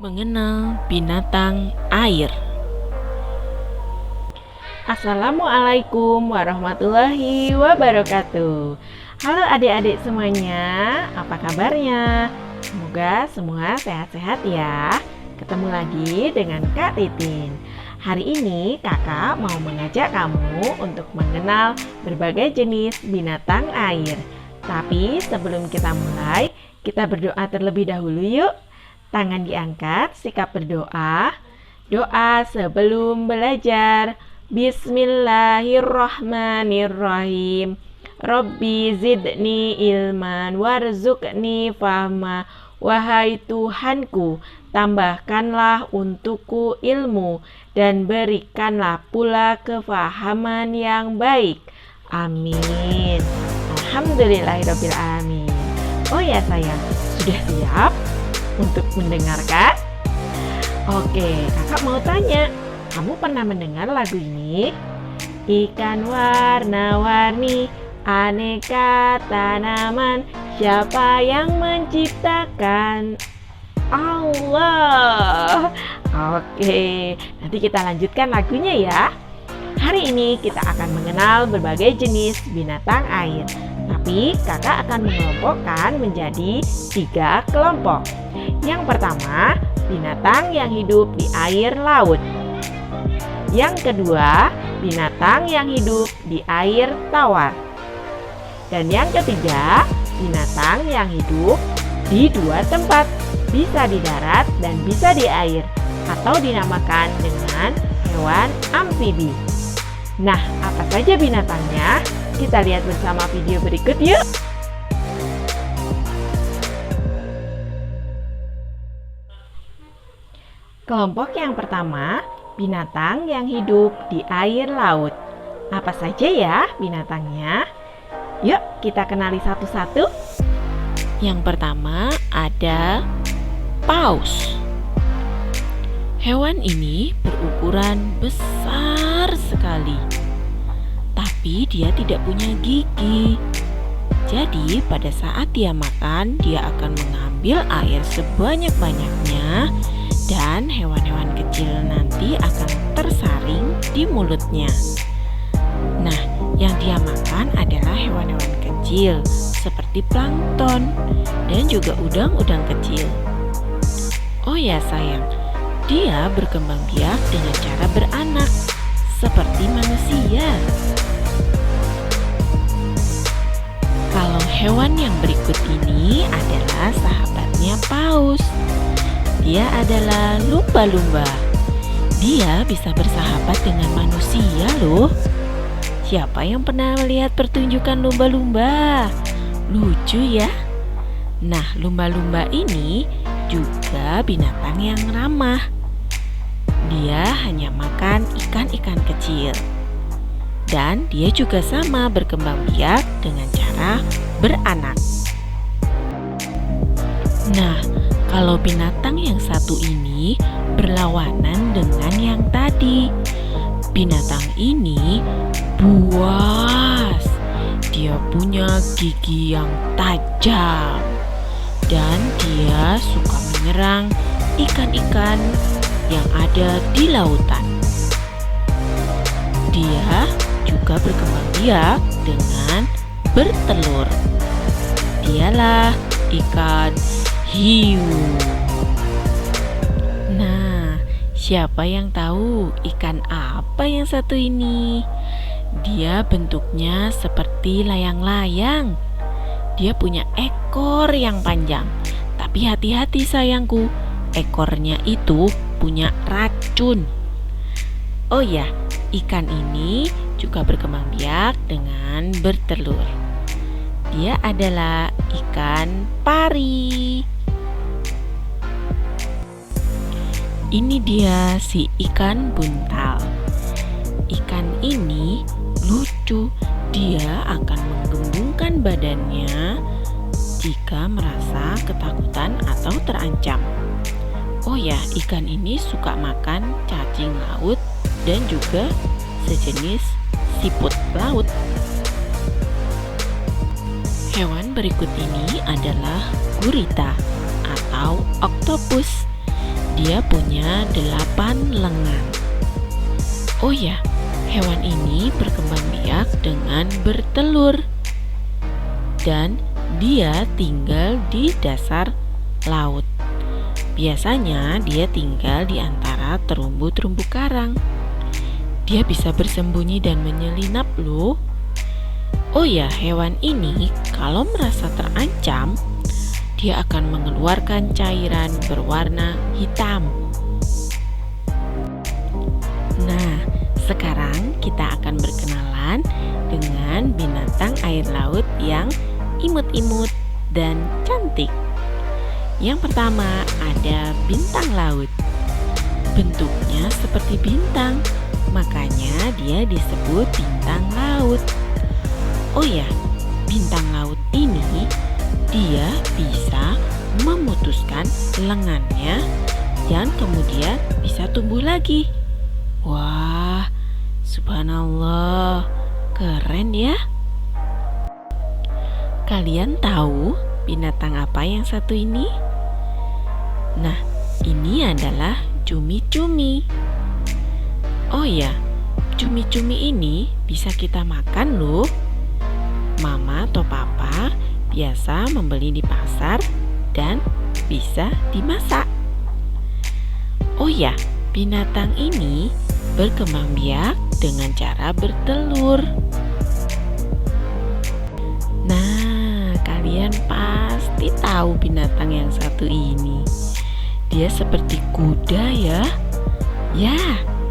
Mengenal binatang air. Assalamualaikum warahmatullahi wabarakatuh. Halo adik-adik semuanya, apa kabarnya? Semoga semua sehat-sehat ya. Ketemu lagi dengan Kak Titin. Hari ini kakak mau mengajak kamu untuk mengenal berbagai jenis binatang air. Tapi sebelum kita mulai, kita berdoa terlebih dahulu yuk. Tangan diangkat, sikap berdoa. Doa sebelum belajar. Bismillahirrahmanirrahim. Robbi zidni ilman warzuqni fahma. Wahai Tuhanku, tambahkanlah untukku ilmu dan berikanlah pula kefahaman yang baik. Amin. Alhamdulillahirabbil alamin. Oh ya sayang, sudah siap untuk mendengarkan? Oke, kakak mau tanya, kamu pernah mendengar lagu ini? Ikan warna-warni, aneka tanaman, siapa yang menciptakan? Allah. Oke, nanti kita lanjutkan lagunya ya. Hari ini kita akan mengenal berbagai jenis binatang air. Tapi kakak akan mengelompokkan menjadi 3 kelompok. Yang pertama, binatang yang hidup di air laut. Yang kedua, binatang yang hidup di air tawar. Dan yang ketiga, binatang yang hidup di 2 tempat, bisa di darat dan bisa di air, atau dinamakan dengan hewan amfibi. Nah, apa saja binatangnya? Kita lihat bersama video berikut yuk. Kelompok yang pertama, binatang yang hidup di air laut. Apa saja ya binatangnya? Yuk kita kenali satu-satu. Yang pertama ada paus. Hewan ini berukuran besar sekali, tapi dia tidak punya gigi. Jadi pada saat dia makan, dia akan mengambil air sebanyak-banyaknya dan hewan-hewan kecil nanti akan tersaring di mulutnya. Nah, yang dia makan adalah hewan-hewan kecil seperti plankton dan juga udang-udang kecil. Oh ya sayang, dia berkembang biak dengan cara beranak seperti manusia. Kalau hewan yang berikut ini adalah sahabatnya paus. Dia adalah lumba-lumba. Dia bisa bersahabat dengan manusia loh. Siapa yang pernah melihat pertunjukan lumba-lumba? Lucu ya. Nah, lumba-lumba ini juga binatang yang ramah. Dia hanya makan ikan-ikan kecil. Dan dia juga sama berkembang biak dengan cara beranak. Nah, kalau binatang yang satu ini berlawanan dengan yang tadi. Binatang ini buas. Dia punya gigi yang tajam. Dan dia suka menyerang ikan-ikan yang ada di lautan. Dia juga berkembang biak dengan bertelur. Dialah ikan hiu. Nah, siapa yang tahu ikan apa yang satu ini? Dia bentuknya seperti layang-layang. Dia punya ekor yang panjang. Tapi hati-hati sayangku, ekornya itu punya racun. Oh ya, ikan ini juga berkembang biak dengan bertelur. Dia adalah ikan pari. Ini dia si ikan buntal. Ikan ini lucu. Dia akan menggelembungkan badannya jika merasa ketakutan atau terancam. Oh ya, ikan ini suka makan cacing laut dan juga sejenis siput laut. Hewan berikut ini adalah gurita atau oktopus. dia punya 8 lengan. Oh ya, hewan ini berkembang biak dengan bertelur. Dan dia tinggal di dasar laut. Biasanya dia tinggal di antara terumbu-terumbu karang. Dia bisa bersembunyi dan menyelinap loh. Oh ya, hewan ini kalau merasa terancam, dia akan mengeluarkan cairan berwarna hitam. Nah, sekarang kita akan berkenalan dengan binatang air laut yang imut-imut dan cantik. Yang pertama ada bintang laut. Bentuknya seperti bintang, makanya dia disebut bintang laut. Oh ya, bintang laut ini dia bisa memutuskan lengannya dan kemudian bisa tumbuh lagi. Wah, subhanallah, keren ya. Kalian tahu binatang apa yang satu ini? Nah, ini adalah cumi-cumi. Oh ya, cumi-cumi ini bisa kita makan loh. Mama atau papa biasa membeli di pasar dan bisa dimasak. Oh ya, binatang ini berkembang biak dengan cara bertelur. Nah, kalian pasti tahu binatang yang satu ini. Dia seperti kuda ya. Ya,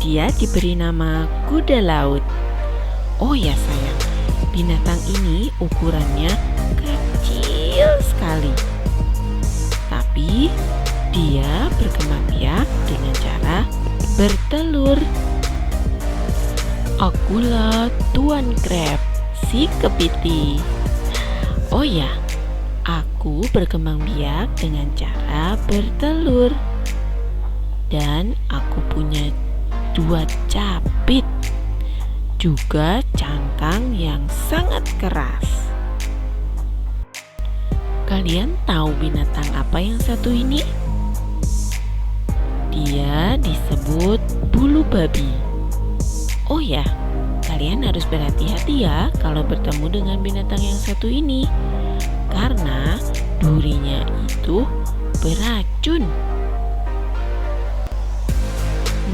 dia diberi nama kuda laut. Oh ya sayang, binatang ini ukurannya kecil sekali. Tapi dia berkembang biak dengan cara bertelur. Akulah Tuan Crab, si kepiting. Oh ya, aku berkembang biak dengan cara bertelur. Dan aku punya 2 capit, juga cangkang yang sangat keras. Kalian tahu binatang apa yang satu ini? Dia disebut bulu babi. Oh ya, kalian harus berhati-hati ya kalau bertemu dengan binatang yang satu ini, karena durinya itu beracun.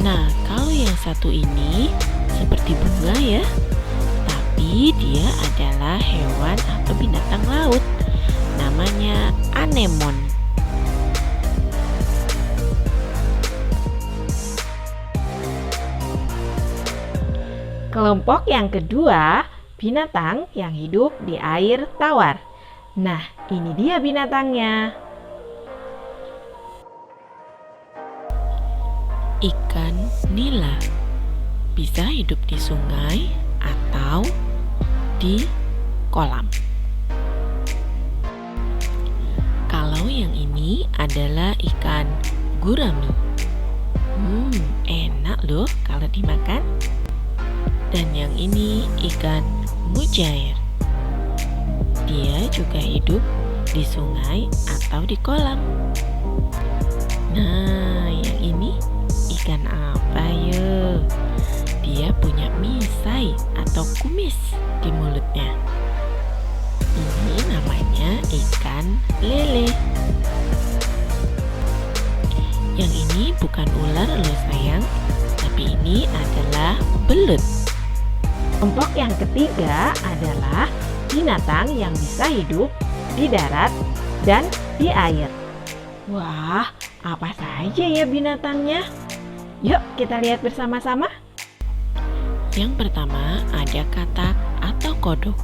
Nah, kalau yang satu ini seperti bunga ya, tapi dia adalah hewan atau binatang laut. Namanya anemon. Kelompok yang kedua, binatang yang hidup di air tawar. Nah, ini dia binatangnya. Ikan nila bisa hidup di sungai atau di kolam. Kalau yang ini adalah ikan gurami. Enak loh kalau dimakan. Dan yang ini ikan mujair. Dia juga hidup di sungai atau di kolam. Nah, yang ini ikan apa ya? Dia punya misai atau kumis di mulutnya. Ini namanya ikan lele. Yang ini bukan ular loh sayang, tapi ini adalah belut. Kelompok yang ketiga adalah binatang yang bisa hidup di darat dan di air. Wah, apa saja ya binatangnya? Yuk kita lihat bersama-sama. Yang pertama ada katak atau kodok.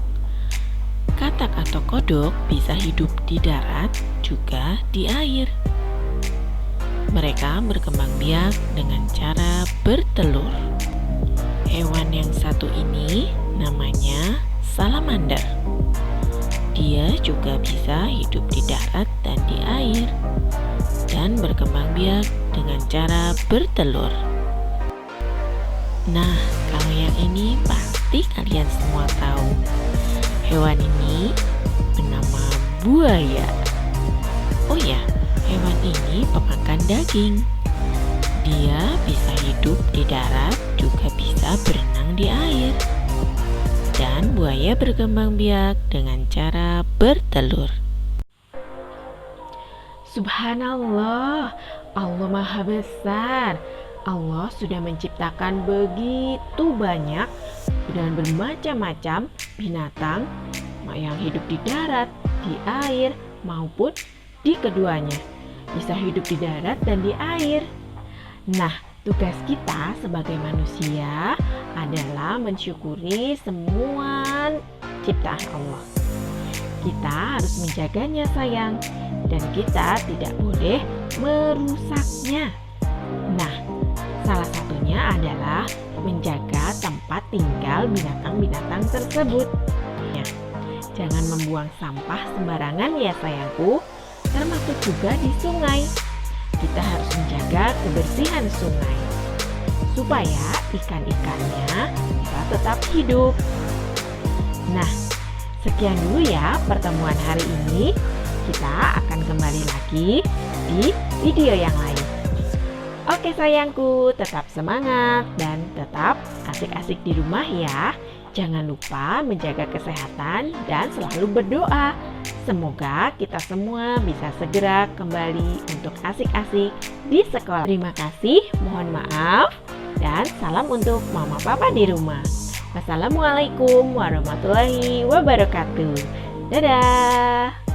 Katak atau kodok bisa hidup di darat juga di air. Mereka berkembang biak dengan cara bertelur. Hewan yang satu ini namanya salamander. Dia juga bisa hidup di darat dan di air dan berkembang biak dengan cara bertelur. Nah, kalau yang ini pasti kalian semua tahu. Hewan ini bernama buaya. Oh ya, hewan ini pemakan daging. Dia bisa hidup di darat, juga bisa berenang di air. Dan buaya berkembang biak dengan cara bertelur. Subhanallah, Allah Maha Besar. Allah sudah menciptakan begitu banyak dan bermacam-macam binatang yang hidup di darat, di air, maupun di keduanya. Bisa hidup di darat dan di air. Nah, tugas kita sebagai manusia adalah mensyukuri semua ciptaan Allah. Kita harus menjaganya, sayang, dan kita tidak boleh merusaknya. Nah, salah satunya adalah menjaga tempat tinggal binatang-binatang tersebut. Ya, jangan membuang sampah sembarangan ya sayangku, termasuk juga di sungai. Kita harus menjaga kebersihan sungai supaya ikan-ikannya bisa tetap hidup. Nah, sekian dulu ya pertemuan hari ini. Kita akan kembali lagi di video yang lain. Oke sayangku, tetap semangat dan tetap asik-asik di rumah ya. Jangan lupa menjaga kesehatan dan selalu berdoa. Semoga kita semua bisa segera kembali untuk asik-asik di sekolah. Terima kasih, mohon maaf, dan salam untuk mama papa di rumah. Wassalamualaikum warahmatullahi wabarakatuh. Dadah.